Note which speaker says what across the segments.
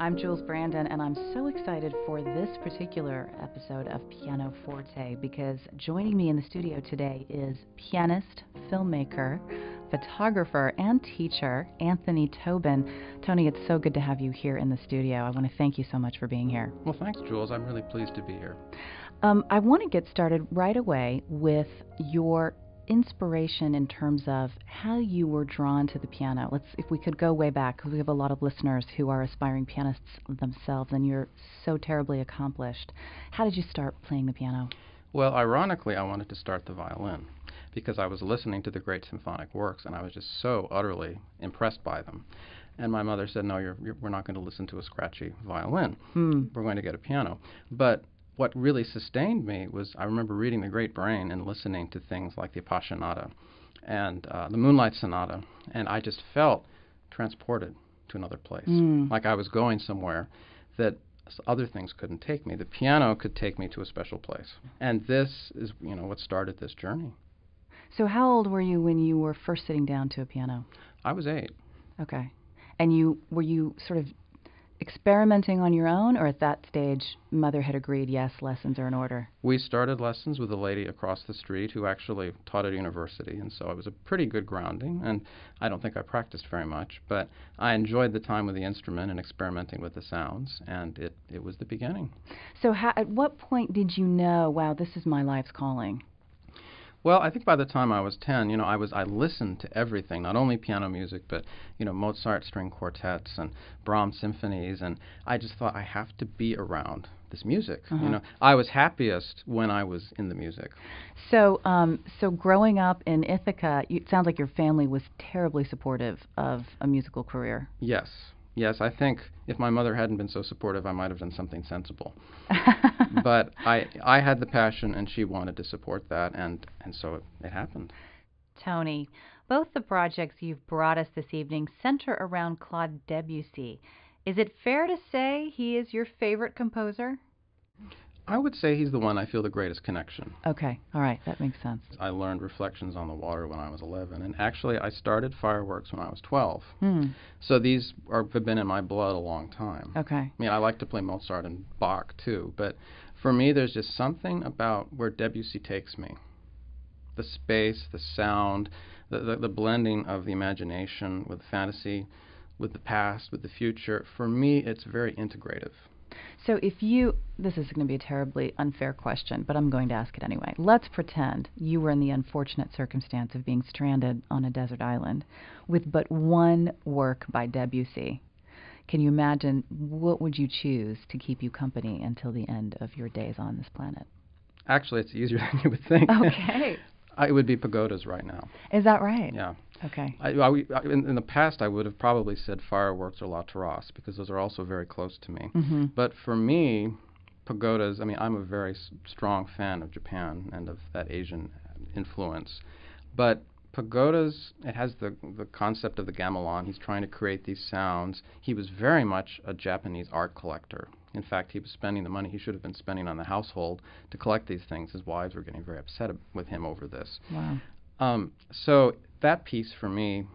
Speaker 1: I'm Jules Brandon, and I'm so excited for this particular episode of PIanoforte because joining me in the studio today is pianist, filmmaker, photographer, and teacher Anthony Tobin. Tony, it's so good to have you here in the studio. I want to thank you so much for being here.
Speaker 2: Well, thanks, Jules. I'm really pleased to be here.
Speaker 1: I want to get started right away with your inspiration in terms of how you were drawn to the piano. If we could go way back, because we have a lot of listeners who are aspiring pianists themselves, and you're so terribly accomplished. How did you start playing the piano?
Speaker 2: Well, ironically, I wanted to start the violin because I was listening to the great symphonic works, and I was just so utterly impressed by them. And my mother said, no, we're not going to listen to a scratchy violin. We're going to get a piano. But what really sustained me was I remember reading The Great Brain and listening to things like the Appassionata and the Moonlight Sonata, and I just felt transported to another place, like I was going somewhere that other things couldn't take me. The piano could take me to a special place, and this is, what started this journey.
Speaker 1: So how old were you when you were first sitting down to a piano?
Speaker 2: I was 8.
Speaker 1: Okay. And were you sort of experimenting on your own, or at that stage, Mother had agreed, yes, lessons are in order?
Speaker 2: We started lessons with a lady across the street who actually taught at a university, and so it was a pretty good grounding, and I don't think I practiced very much, but I enjoyed the time with the instrument and experimenting with the sounds, and it was the beginning.
Speaker 1: So at what point did you know, wow, this is my life's calling?
Speaker 2: Well, I think by the time I was 10, I listened to everything, not only piano music, but, Mozart string quartets and Brahms symphonies, and I just thought I have to be around this music. I was happiest when I was in the music.
Speaker 1: So growing up in Ithaca, it sounds like your family was terribly supportive of a musical career.
Speaker 2: Yes, I think if my mother hadn't been so supportive, I might have done something sensible. But I had the passion, and she wanted to support that, and so it happened.
Speaker 1: Tony, both the projects you've brought us this evening center around Claude Debussy. Is it fair to say he is your favorite composer?
Speaker 2: I would say he's the one I feel the greatest connection.
Speaker 1: Okay, all right, that makes sense.
Speaker 2: I learned Reflections on the Water when I was 11, and actually I started Fireworks when I was 12. So these have been in my blood a long time.
Speaker 1: Okay.
Speaker 2: I mean, I like to play Mozart and Bach too, but for me there's just something about where Debussy takes me. The space, the sound, the blending of the imagination with fantasy, with the past, with the future. For me, it's very integrative.
Speaker 1: So this is going to be a terribly unfair question, but I'm going to ask it anyway. Let's pretend you were in the unfortunate circumstance of being stranded on a desert island with but one work by Debussy. Can you imagine what would you choose to keep you company until the end of your days on this planet?
Speaker 2: Actually, it's easier than you would think.
Speaker 1: Okay.
Speaker 2: It would be Pagodas right now.
Speaker 1: Is that right?
Speaker 2: Yeah.
Speaker 1: Okay.
Speaker 2: In the past, I would have probably said Fireworks or La Terrasse because those are also very close to me. But for me, Pagodas, I'm a very strong fan of Japan and of that Asian influence. But Pagodas, it has the concept of the gamelan. He's trying to create these sounds. He was very much a Japanese art collector. In fact, he was spending the money he should have been spending on the household to collect these things. His wives were getting very upset with him over this.
Speaker 1: Wow.
Speaker 2: So that piece for me,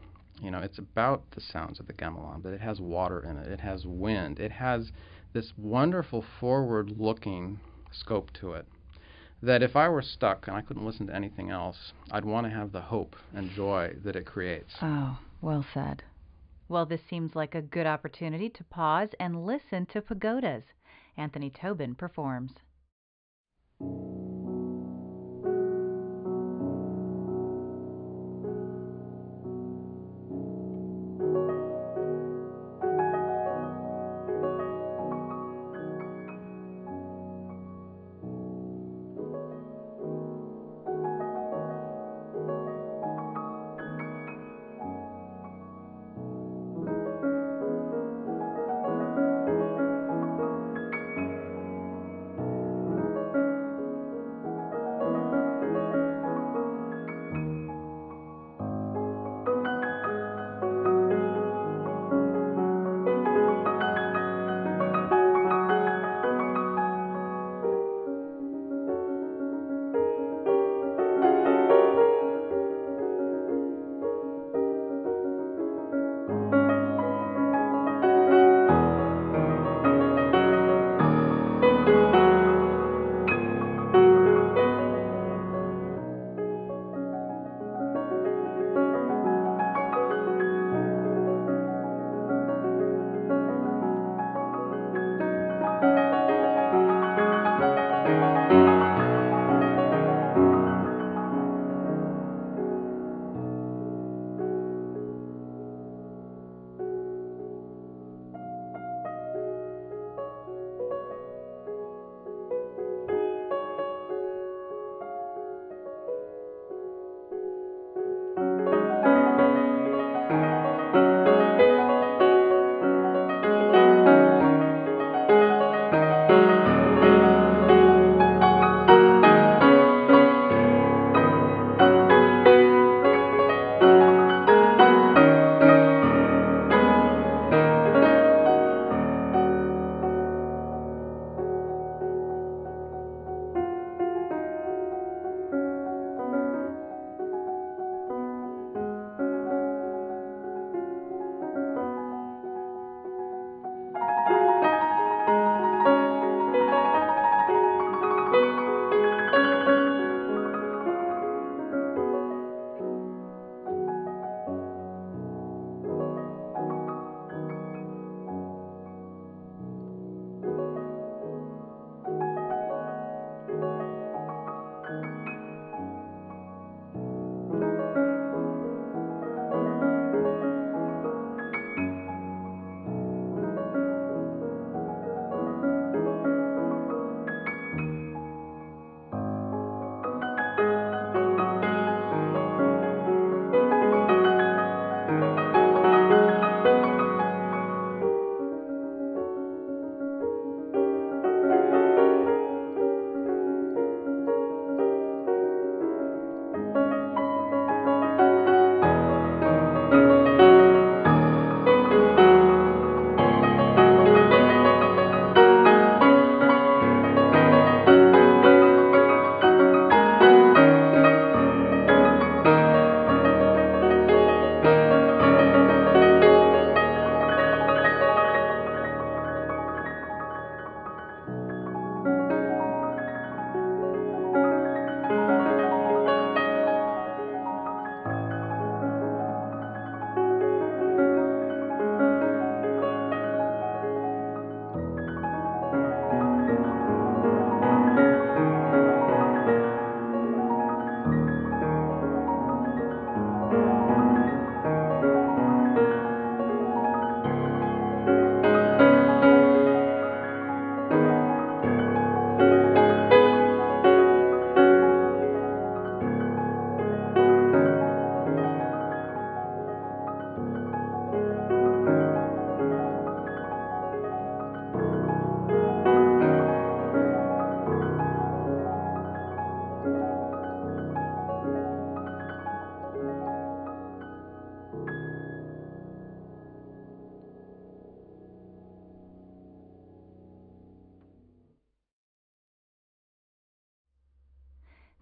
Speaker 2: it's about the sounds of the gamelan, but it has water in it. It has wind. It has this wonderful forward-looking scope to it that if I were stuck and I couldn't listen to anything else, I'd want to have the hope and joy that it creates.
Speaker 1: Oh, well said. Well, this seems like a good opportunity to pause and listen to Pagodas. Anthony Tobin performs.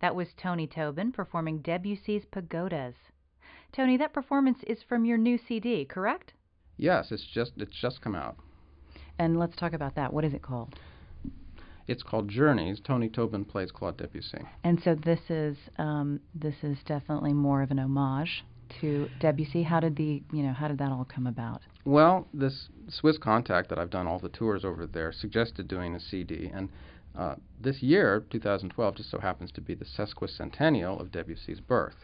Speaker 1: That was Tony Tobin performing Debussy's Pagodas. Tony, that performance is from your new CD, correct?
Speaker 2: Yes, it's just come out.
Speaker 1: And let's talk about that. What is it called?
Speaker 2: It's called Journeys. Tony Tobin plays Claude Debussy.
Speaker 1: And so this is definitely more of an homage to Debussy. How did that all come about?
Speaker 2: Well, this Swiss contact that I've done all the tours over there suggested doing a CD, and this year, 2012, just so happens to be the sesquicentennial of Debussy's birth.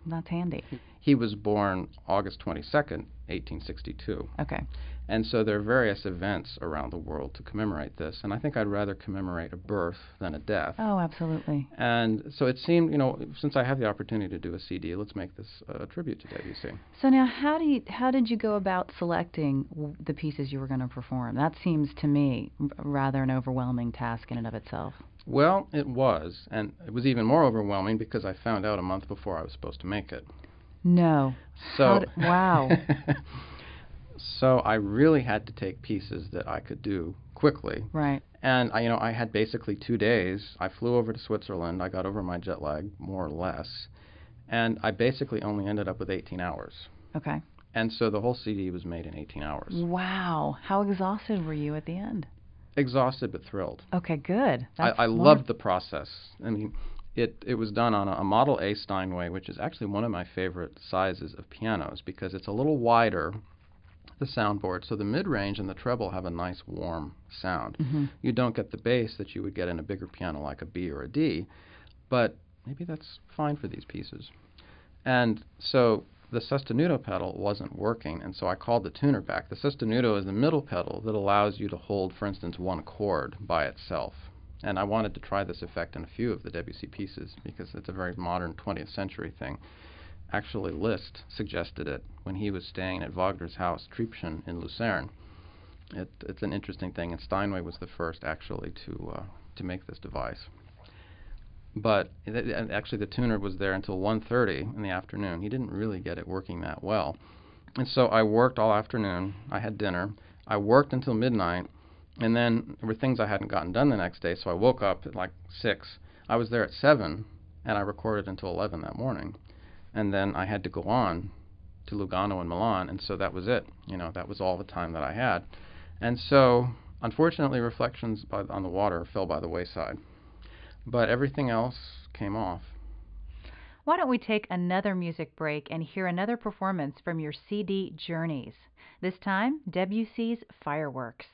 Speaker 1: That's handy.
Speaker 2: He was born August 22nd, 1862.
Speaker 1: Okay.
Speaker 2: And so there are various events around the world to commemorate this, and I think I'd rather commemorate a birth than a death.
Speaker 1: Oh, absolutely.
Speaker 2: And so it seemed, since I have the opportunity to do a CD, let's make this a tribute to Debussy.
Speaker 1: So now, how did you go about selecting the pieces you were going to perform? That seems to me rather an overwhelming task in and of itself.
Speaker 2: Well, it was, and it was even more overwhelming because I found out a month before I was supposed to make it.
Speaker 1: No.
Speaker 2: So
Speaker 1: wow.
Speaker 2: So I really had to take pieces that I could do quickly.
Speaker 1: Right.
Speaker 2: And I had basically 2 days. I flew over to Switzerland. I got over my jet lag, more or less. And I basically only ended up with 18 hours.
Speaker 1: Okay.
Speaker 2: And so the whole CD was made in 18 hours.
Speaker 1: Wow. How exhausted were you at the end?
Speaker 2: Exhausted but thrilled.
Speaker 1: Okay, good.
Speaker 2: I loved the process. I mean, it was done on a Model A Steinway, which is actually one of my favorite sizes of pianos because it's a little wider, the soundboard, so the mid-range and the treble have a nice warm sound.
Speaker 1: Mm-hmm.
Speaker 2: You don't get the bass that you would get in a bigger piano like a B or a D, but maybe that's fine for these pieces. And so the sostenuto pedal wasn't working, and so I called the tuner back. The sostenuto is the middle pedal that allows you to hold, for instance, one chord by itself. And I wanted to try this effect in a few of the Debussy pieces because it's a very modern 20th century thing. Actually, Liszt suggested it when he was staying at Wagner's house, Triebschen, in Lucerne. It's an interesting thing, and Steinway was the first actually to make this device. But actually, the tuner was there until 1:30 in the afternoon. He didn't really get it working that well. And so I worked all afternoon. I had dinner. I worked until midnight, and then there were things I hadn't gotten done the next day, so I woke up at like 6. I was there at 7, and I recorded until 11 that morning. And then I had to go on to Lugano and Milan, and so that was it. That was all the time that I had. And so, unfortunately, Reflections on the Water fell by the wayside. But everything else came off.
Speaker 1: Why don't we take another music break and hear another performance from your CD Journeys? This time, Debussy's Fireworks.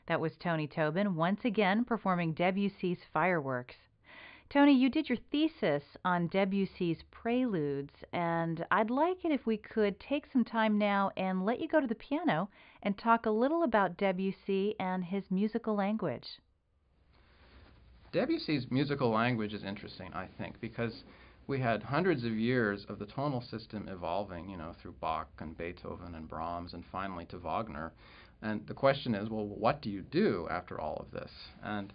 Speaker 1: That was Tony Tobin, once again performing Debussy's Fireworks. Tony, you did your thesis on Debussy's Preludes, and I'd like it if we could take some time now and let you go to the piano and talk a little about Debussy and his musical language.
Speaker 2: Debussy's musical language is interesting, I think, because we had hundreds of years of the tonal system evolving, through Bach and Beethoven and Brahms and finally to Wagner. And the question is, well, what do you do after all of this? And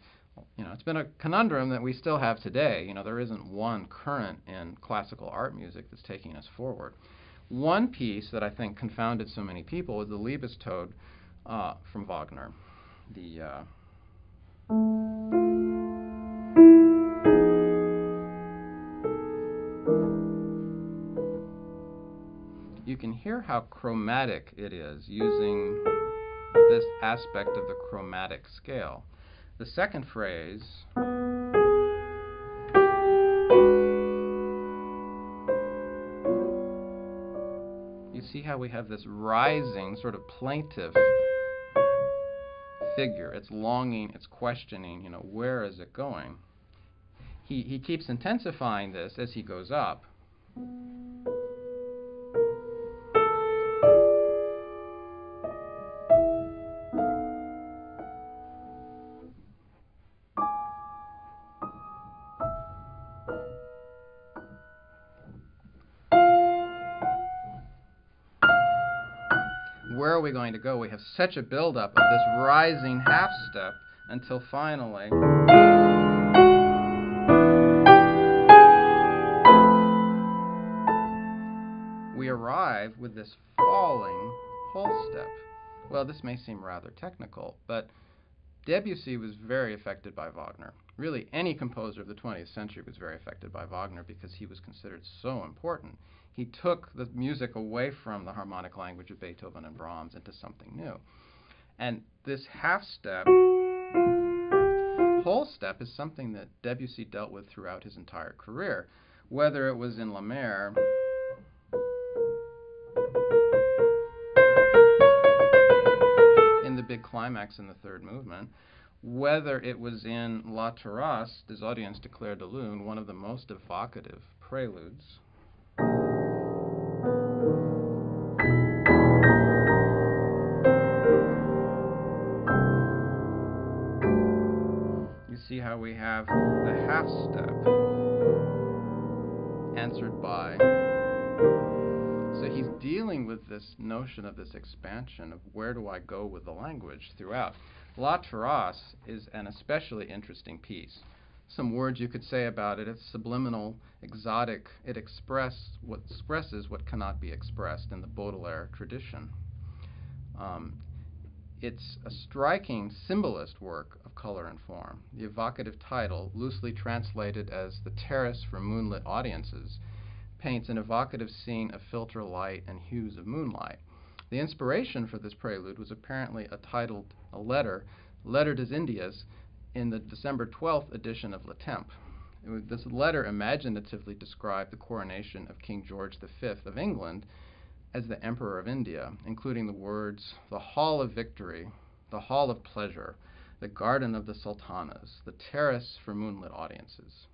Speaker 2: it's been a conundrum that we still have today. There isn't one current in classical art music that's taking us forward. One piece that I think confounded so many people is the Liebestod from Wagner. You can hear how chromatic it is using this aspect of the chromatic scale. The second phrase you see how we have this rising, sort of plaintive figure. It's longing, it's questioning, where is it going? He keeps intensifying this as he goes up. Where are we going to go? We have such a buildup of this rising half step until finally we arrive with this falling whole step. Well, this may seem rather technical, but Debussy was very affected by Wagner. Really, any composer of the 20th century was very affected by Wagner because he was considered so important. He took the music away from the harmonic language of Beethoven and Brahms into something new. And this half step, whole step, is something that Debussy dealt with throughout his entire career, whether it was in La Mer in the big climax in the third movement, whether it was in La Terrasse, Des Audiences de Clair de Lune, one of the most evocative preludes. You see how we have the half step answered by. So he's dealing with this notion of this expansion of where do I go with the language throughout. La Terrasse is an especially interesting piece. Some words you could say about it. It's subliminal, exotic. It expresses what cannot be expressed in the Baudelaire tradition. It's a striking symbolist work of color and form. The evocative title, loosely translated as The Terrace for Moonlit Audiences, paints an evocative scene of filter light and hues of moonlight. The inspiration for this prelude was apparently a letter des Indias, in the December 12th edition of Le Temps. This letter imaginatively described the coronation of King George V of England as the Emperor of India, including the words, the Hall of Victory, the Hall of Pleasure, the Garden of the Sultanas, the Terrace for Moonlit Audiences.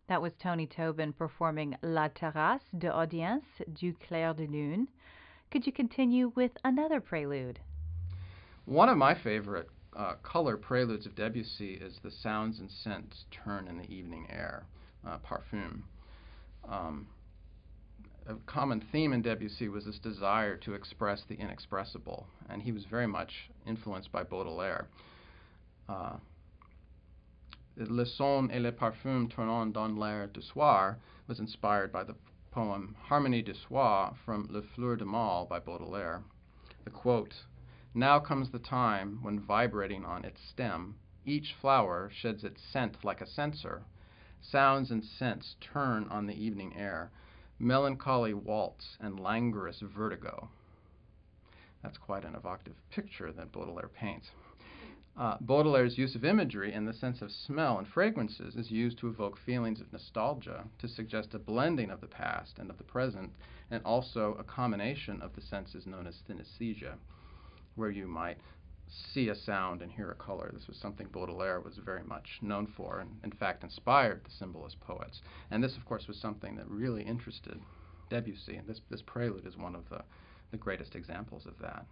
Speaker 1: That was Tony Tobin performing La Terrasse de Audience du Clair de Lune. Could you continue with another prelude?
Speaker 2: One of my favorite color preludes of Debussy is the sounds and scents turn in the evening air, Parfum. A common theme in Debussy was this desire to express the inexpressible, and he was very much influenced by Baudelaire. Le son et le parfum tournant dans l'air du soir was inspired by the poem Harmonie du Soir from Le Fleur de Mal by Baudelaire. The quote, "Now comes the time when vibrating on its stem, each flower sheds its scent like a censer. Sounds and scents turn on the evening air, melancholy waltz and languorous vertigo." That's quite an evocative picture that Baudelaire paints. Baudelaire's use of imagery in the sense of smell and fragrances is used to evoke feelings of nostalgia, to suggest a blending of the past and of the present, and also a combination of the senses known as synesthesia, where you might see a sound and hear a color. This was something Baudelaire was very much known for, and in fact inspired the symbolist poets. And this, of course, was something that really interested Debussy, and this prelude is one of the greatest examples of that.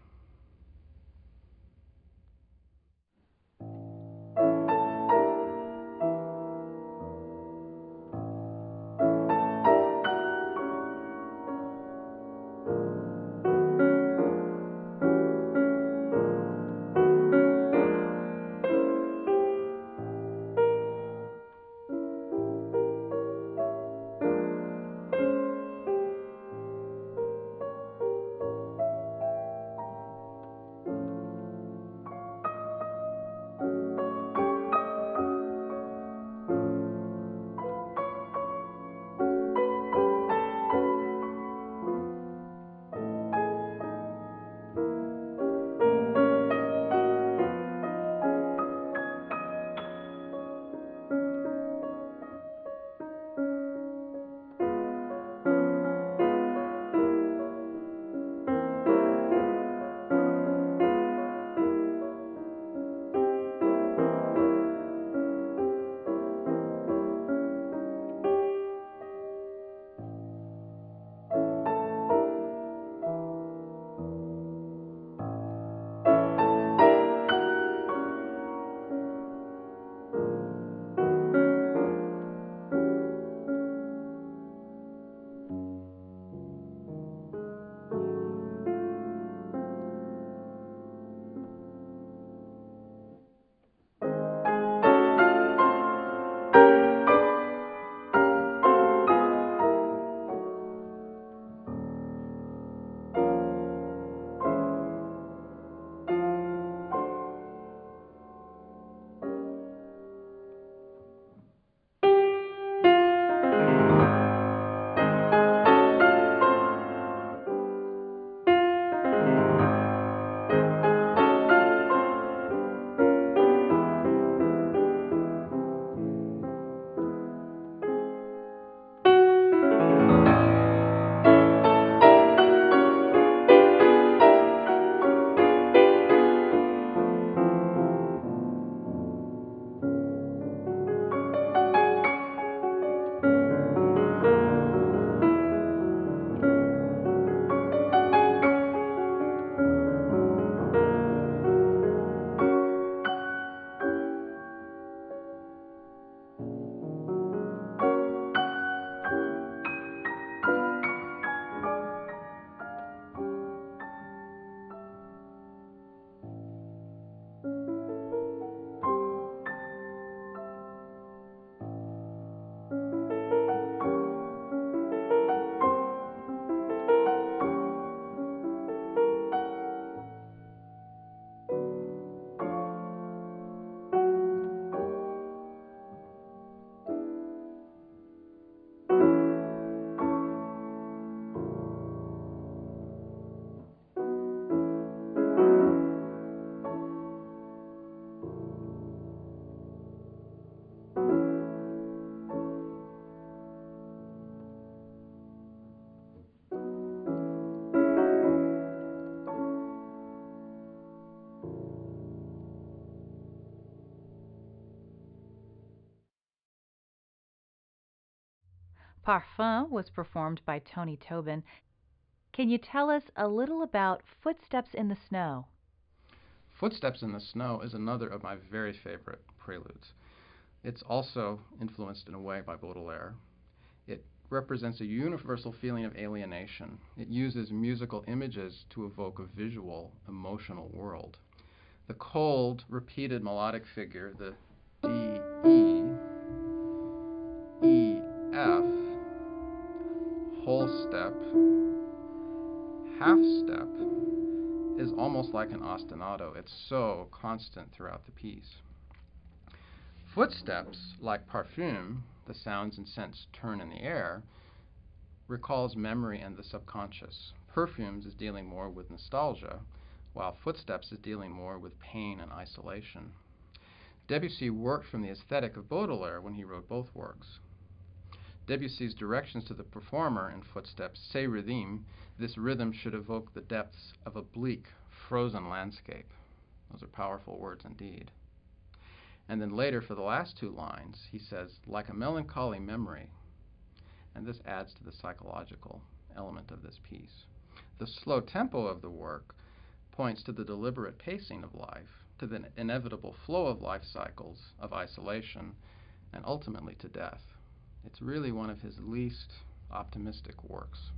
Speaker 1: Parfum was performed by Tony Tobin. Can you tell us a little about Footsteps in the Snow?
Speaker 2: Footsteps in the Snow is another of my very favorite preludes. It's also influenced in a way by Baudelaire. It represents a universal feeling of alienation. It uses musical images to evoke a visual, emotional world. The cold, repeated melodic figure, the D, E, F, whole step, half step, is almost like an ostinato. It's so constant throughout the piece. Footsteps, like Parfum, the sounds and scents turn in the air, recalls memory and the subconscious. Perfumes is dealing more with nostalgia, while Footsteps is dealing more with pain and isolation. Debussy worked from the aesthetic of Baudelaire when he wrote both works. Debussy's directions to the performer in Footsteps say rhythm, this rhythm should evoke the depths of a bleak, frozen landscape. Those are powerful words indeed. And then later, for the last two lines, he says, like a melancholy memory. And this adds to the psychological element of this piece. The slow tempo of the work points to the deliberate pacing of life, to the inevitable flow of life cycles, of isolation, and ultimately to death. It's really one of his least optimistic works.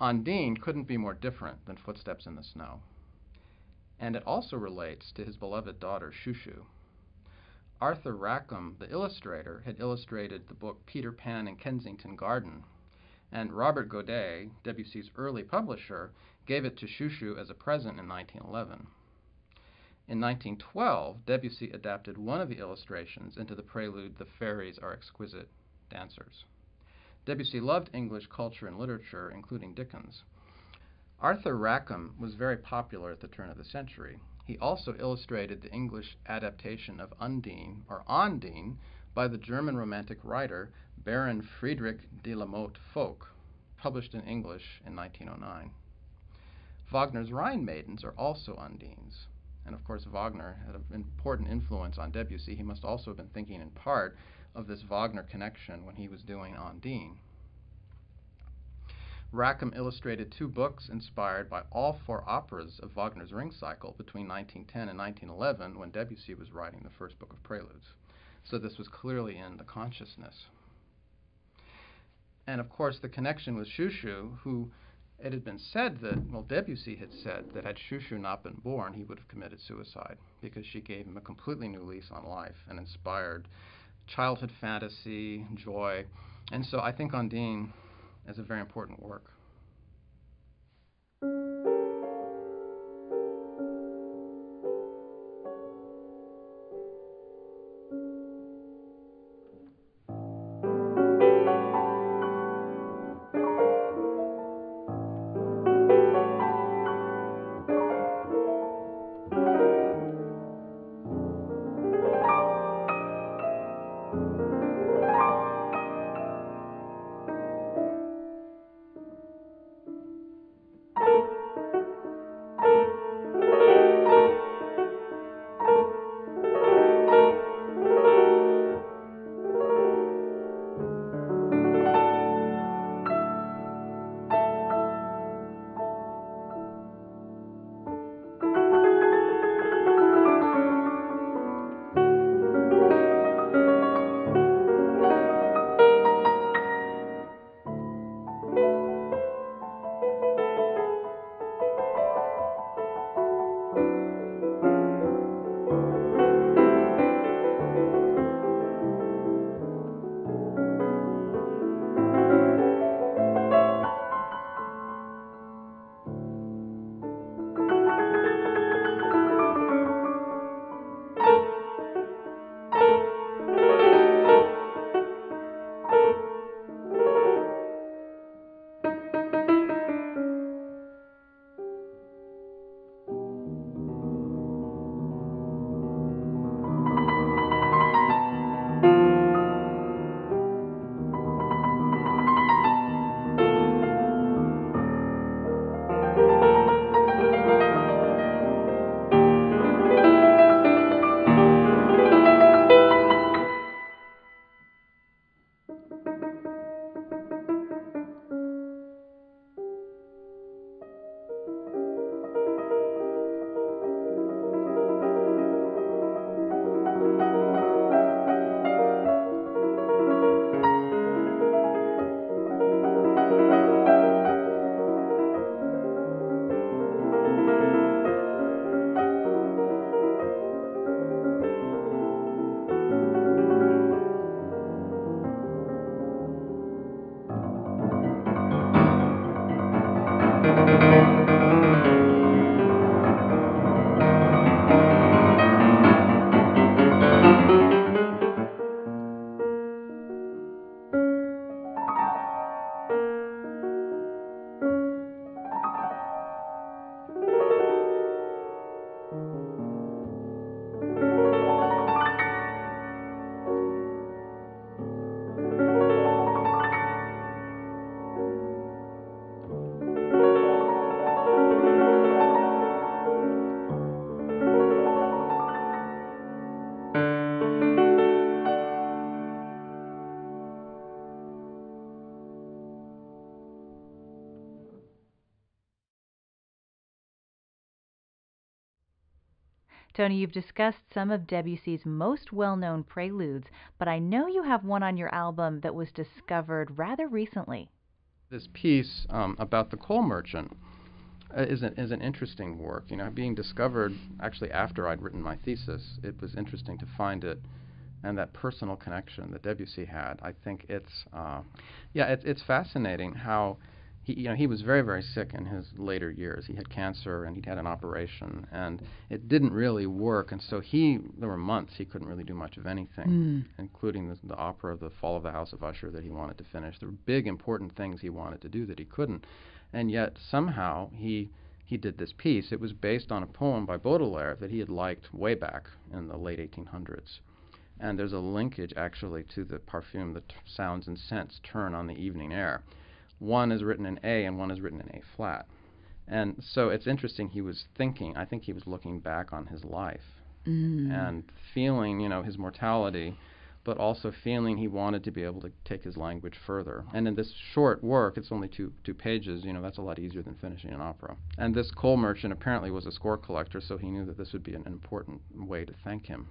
Speaker 2: Undine couldn't be more different than Footsteps in the Snow. And it also relates to his beloved daughter, Shushu. Arthur Rackham, the illustrator, had illustrated the book Peter Pan in Kensington Garden, and Robert Godet, Debussy's early publisher, gave it to Shushu as a present in 1911. In 1912, Debussy adapted one of the illustrations into the prelude, The Fairies Are Exquisite Dancers. Debussy loved English culture and literature, including Dickens. Arthur Rackham was very popular at the turn of the century. He also illustrated the English adaptation of Undine, or Ondine, by the German Romantic writer Baron Friedrich de la Motte Foch, published in English in 1909. Wagner's Rhine Maidens are also Undines. And of course, Wagner had an important influence on Debussy. He must also have been thinking in part of this Wagner connection when he was doing Ondine. Rackham illustrated 2 books inspired by all 4 operas of Wagner's Ring Cycle between 1910 and 1911, when Debussy was writing the first book of Preludes. So this was clearly in the consciousness. And of course, the connection with Shushu, who it had been said that, well, Debussy had said that had Shushu not been born, he would have committed suicide, because she gave him a completely new lease on life and inspired childhood fantasy, joy. And so I think Undine is a very important work.
Speaker 1: Tony, you've discussed some of Debussy's most well-known preludes, but I know you have one on your album that was discovered rather recently.
Speaker 2: This piece about the coal merchant is an interesting work. Being discovered actually after I'd written my thesis, it was interesting to find it, and that personal connection that Debussy had. I think it's fascinating how he was very, very sick in his later years. He had cancer and he'd had an operation, and it didn't really work. And so there were months he couldn't really do much of anything, including the opera, The Fall of the House of Usher, that he wanted to finish. There were big, important things he wanted to do that he couldn't, and yet somehow he did this piece. It was based on a poem by Baudelaire that he had liked way back in the late 1800s. And there's a linkage actually to the Parfume, the sounds and scents turn on the evening air. One is written in A and one is written in A flat. And so it's interesting, I think he was looking back on his life and feeling, his mortality, but also feeling he wanted to be able to take his language further. And in this short work, it's only two pages, that's a lot easier than finishing an opera. And this coal merchant apparently was a score collector, so he knew that this would be an important way to thank him.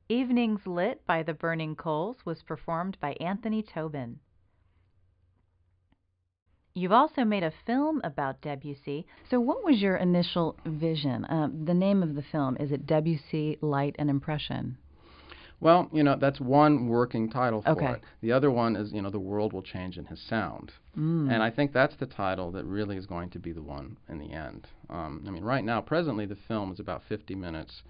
Speaker 1: Evenings Lit by the Burning Coals was performed by Anthony Tobin. You've also made a film about Debussy. So what was your initial vision? The name of the film, is it Debussy, Light and Impression?
Speaker 2: Well, that's one working title for it. The other one is, The World Will Change in His Sound. And I think that's the title that really is going to be the one in the end. Right now, presently, the film is about 50 minutes.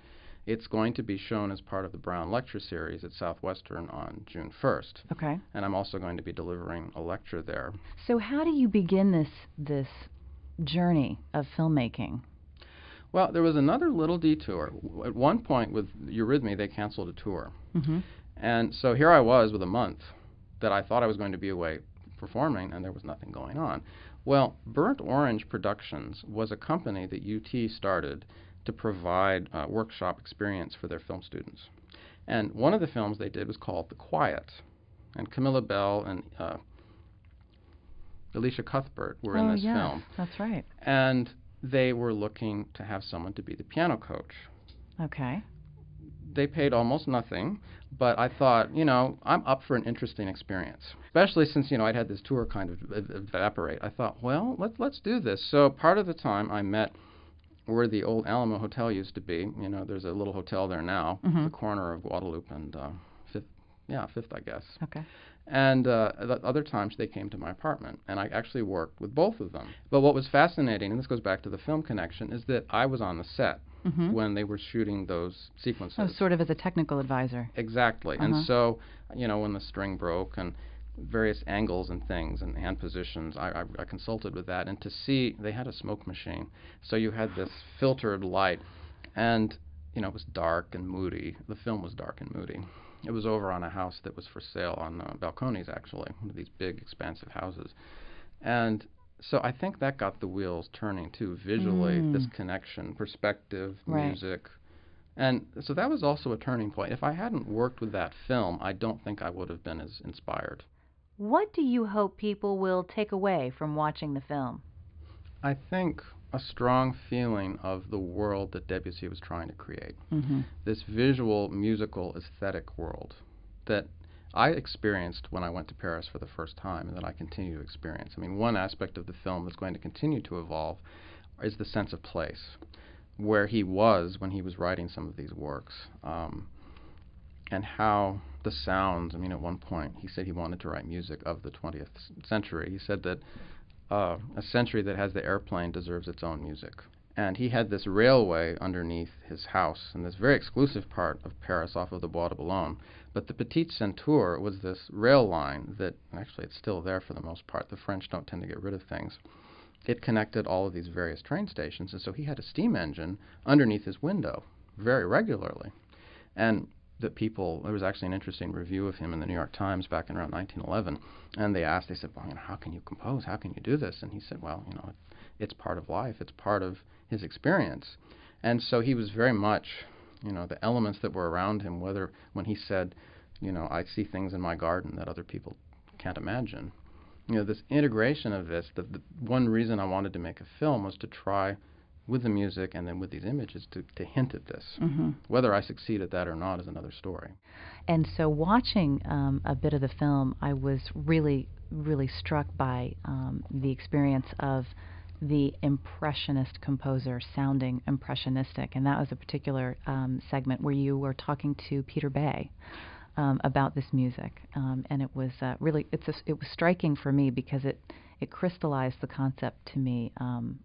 Speaker 2: It's going to be shown as part of the Brown Lecture Series at Southwestern on June 1st.
Speaker 1: Okay.
Speaker 2: And I'm also going to be delivering a lecture there.
Speaker 1: So how do you begin this journey of filmmaking?
Speaker 2: Well, there was another little detour. At one point with Eurythmy, they canceled a tour. And so here I was with a month that I thought I was going to be away performing, and there was nothing going on. Well, Burnt Orange Productions was a company that UT started to provide workshop experience for their film students. And one of the films they did was called The Quiet. And Camilla Bell and Alicia Cuthbert were in this film.
Speaker 1: That's right.
Speaker 2: And they were looking to have someone to be the piano coach.
Speaker 1: Okay.
Speaker 2: They paid almost nothing, but I thought, I'm up for an interesting experience, especially since, I'd had this tour kind of evaporate. I thought, well, let's do this. So part of the time I met where the old Alamo Hotel used to be. There's a little hotel there now, the corner of Guadalupe and Fifth, I guess.
Speaker 1: Okay.
Speaker 2: And other times they came to my apartment, and I actually worked with both of them. But what was fascinating, and this goes back to the film connection, is that I was on the set. when they were shooting those sequences.
Speaker 1: Oh, sort of as a technical advisor.
Speaker 2: Exactly. And so, when the string broke and various angles and things and hand positions, I consulted with that. And to see, they had a smoke machine. So you had this filtered light, and, it was dark and moody. The film was dark and moody. It was over on a house that was for sale on Balcones, actually, one of these big, expansive houses. And so I think that got the wheels turning, too, visually, this connection, perspective, music. And so that was also a turning point. If I hadn't worked with that film, I don't think I would have been as inspired.
Speaker 1: What do you hope people will take away from watching the film?
Speaker 2: I think a strong feeling of the world that Debussy was trying to create. This visual, musical, aesthetic world that I experienced when I went to Paris for the first time and that I continue to experience. I mean, one aspect of the film that's going to continue to evolve is the sense of place, where he was when he was writing some of these works, and how the sounds, at one point he said he wanted to write music of the 20th century. He said that a century that has the airplane deserves its own music. And he had this railway underneath his house in this very exclusive part of Paris off of the Bois de Boulogne. But the Petite Ceinture was this rail line that, actually it's still there for the most part. The French don't tend to get rid of things. It connected all of these various train stations, and so he had a steam engine underneath his window very regularly. And there was actually an interesting review of him in the New York Times back in around 1911, and they said, well, how can you compose? How can you do this? And he said, well, it's part of life. It's part of his experience. And so he was very much, the elements that were around him, when he said, I see things in my garden that other people can't imagine. This integration of this, the one reason I wanted to make a film was to try with the music and then with these images to hint at this. Whether I succeed at that or not is another story.
Speaker 1: And so watching a bit of the film, I was really, really struck by the experience of the impressionist composer sounding impressionistic. And that was a particular segment where you were talking to Peter Bay about this music. And it was really, it was striking for me because it crystallized the concept to me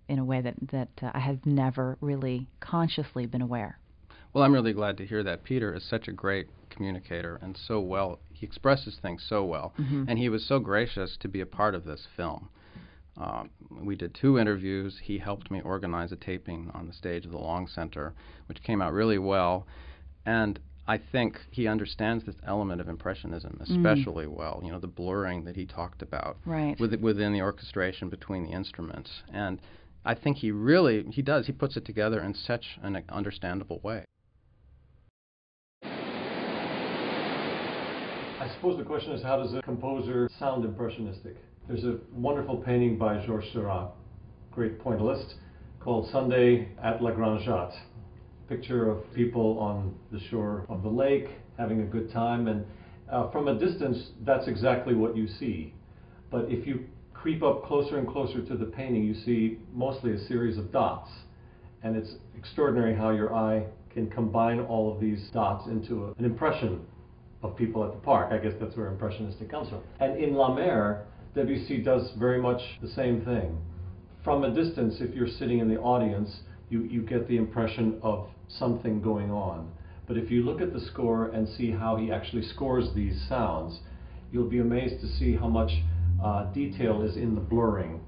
Speaker 1: in a way that I had never really consciously been aware.
Speaker 2: Well, I'm really glad to hear that. Peter is such a great communicator and so well, he expresses things so well. And he was so gracious to be a part of this film. We did 2 interviews. He helped me organize a taping on the stage of the Long Center, which came out really well. And I think he understands this element of impressionism especially well, the blurring that he talked about within the orchestration between the instruments. And I think he puts it together in such an understandable way.
Speaker 3: I suppose the question is, how does a composer sound impressionistic? There's a wonderful painting by Georges Seurat, great pointillist, called Sunday at La Grande Jatte. Picture of people on the shore of the lake having a good time, and from a distance that's exactly what you see. But if you creep up closer and closer to the painting, you see mostly a series of dots, and it's extraordinary how your eye can combine all of these dots into an impression of people at the park. I guess that's where impressionistic comes from. And in La Mer, Debussy does very much the same thing. From a distance, if you're sitting in the audience, you get the impression of something going on. But if you look at the score and see how he actually scores these sounds, you'll be amazed to see how much detail is in the blurring.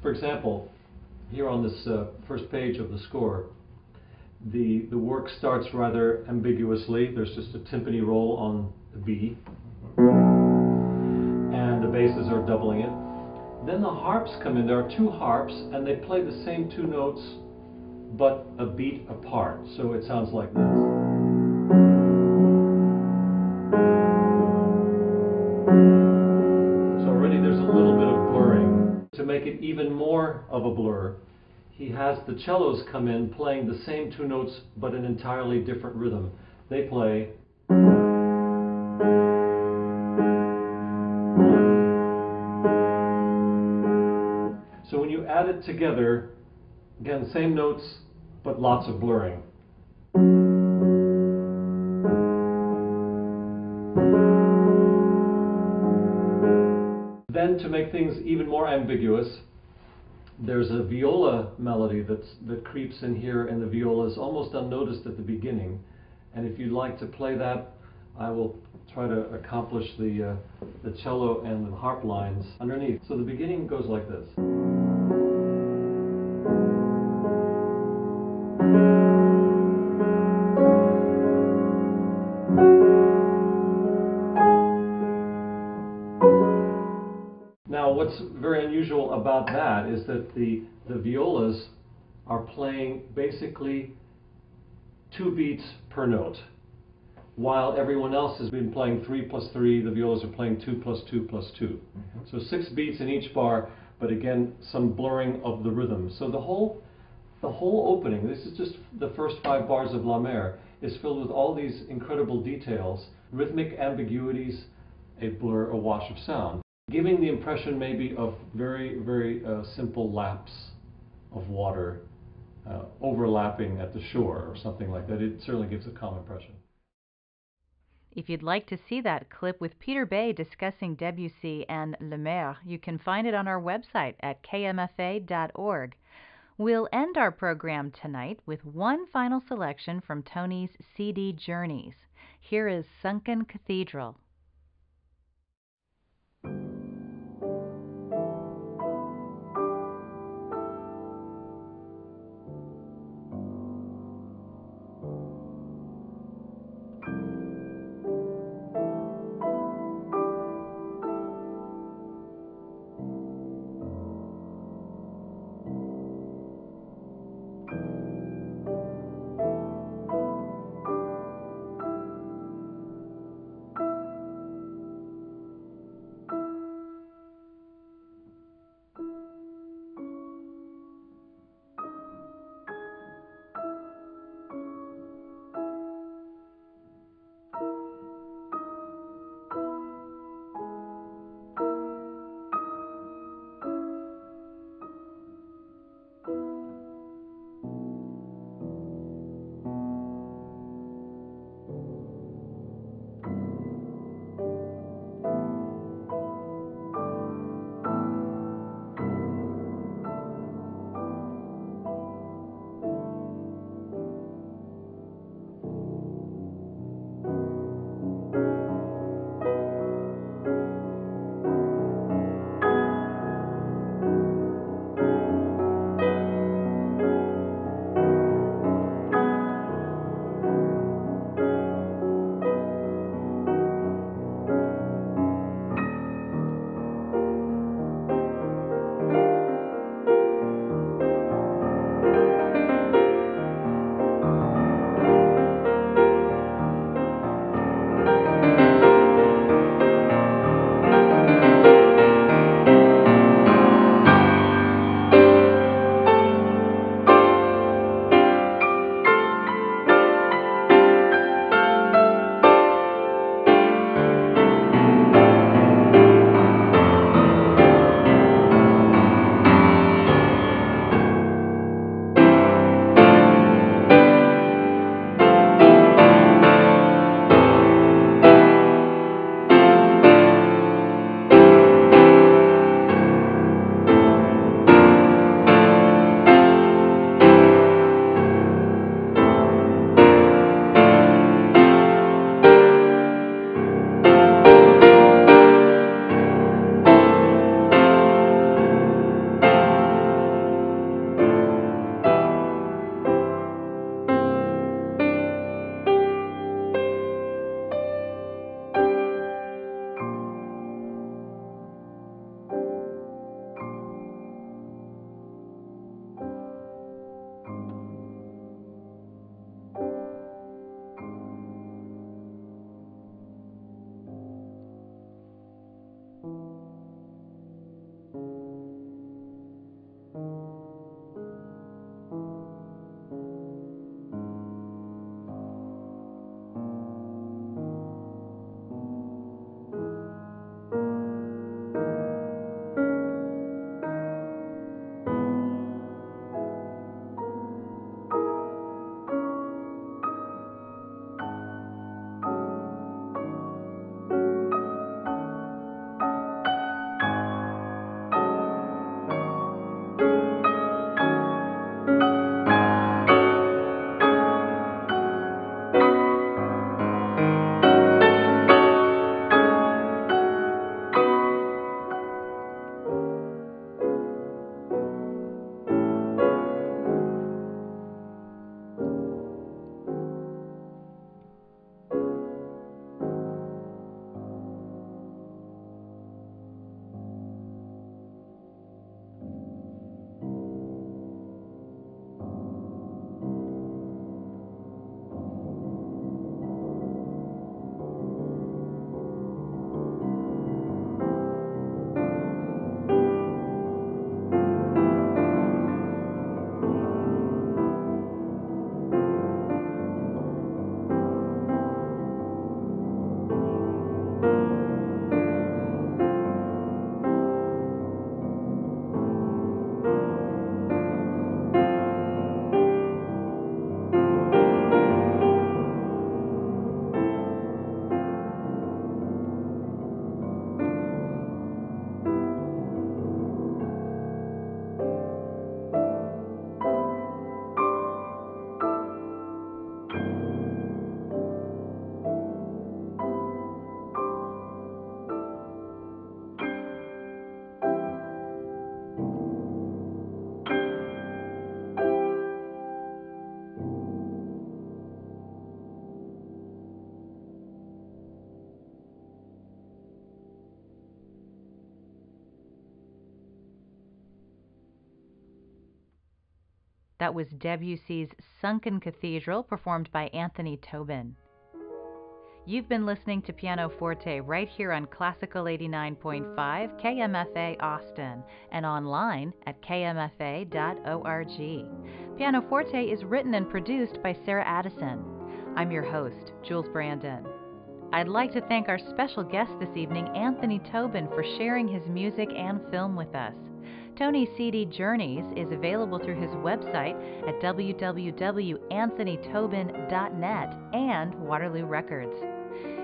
Speaker 3: For example, here on this first page of the score, the work starts rather ambiguously. There's just a timpani roll on the B, and the basses are doubling it. Then the harps come in. There are 2 harps, and they play the same 2 notes, but a beat apart. So it sounds like this. So already there's a little bit of blurring. To make it even more of a blur, he has the cellos come in playing the same 2 notes, but an entirely different rhythm. They play. So when you add it together, again, same notes, but lots of blurring. Then, to make things even more ambiguous, There's a viola melody that creeps in here, and the viola is almost unnoticed at the beginning. And if you'd like to play that, I will try to accomplish the cello and the harp lines underneath. So the beginning goes like this. Now, what's very unusual about that is that the violas are playing basically 2 beats per note, while everyone else has been playing 3 plus 3, the violas are playing 2 plus 2 plus 2. Mm-hmm. So 6 beats in each bar, but again, some blurring of the rhythm. So the whole opening, this is just the first 5 bars of La Mer, is filled with all these incredible details, rhythmic ambiguities, a blur, a wash of sound, giving the impression maybe of very, very simple laps of water overlapping at the shore or something like that. It certainly gives a calm impression.
Speaker 1: If you'd like to see that clip with Peter Bay discussing Debussy and La Mer, you can find it on our website at kmfa.org. We'll end our program tonight with one final selection from Tony's CD Journeys. Here is Sunken Cathedral. That was Debussy's Sunken Cathedral, performed by Anthony Tobin. You've been listening to Pianoforte right here on Classical 89.5 KMFA Austin and online at kmfa.org. Pianoforte is written and produced by Sarah Addison. I'm your host, Jules Brandon. I'd like to thank our special guest this evening, Anthony Tobin, for sharing his music and film with us. Tony's CD Journeys is available through his website at www.anthonytobin.net and Waterloo Records.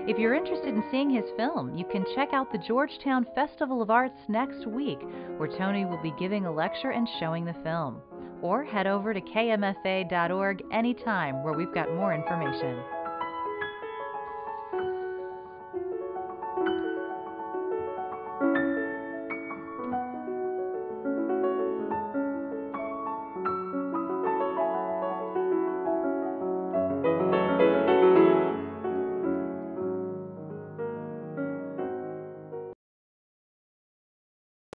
Speaker 1: If you're interested in seeing his film, you can check out the Georgetown Festival of Arts next week, where Tony will be giving a lecture and showing the film. Or head over to kmfa.org anytime, where we've got more information.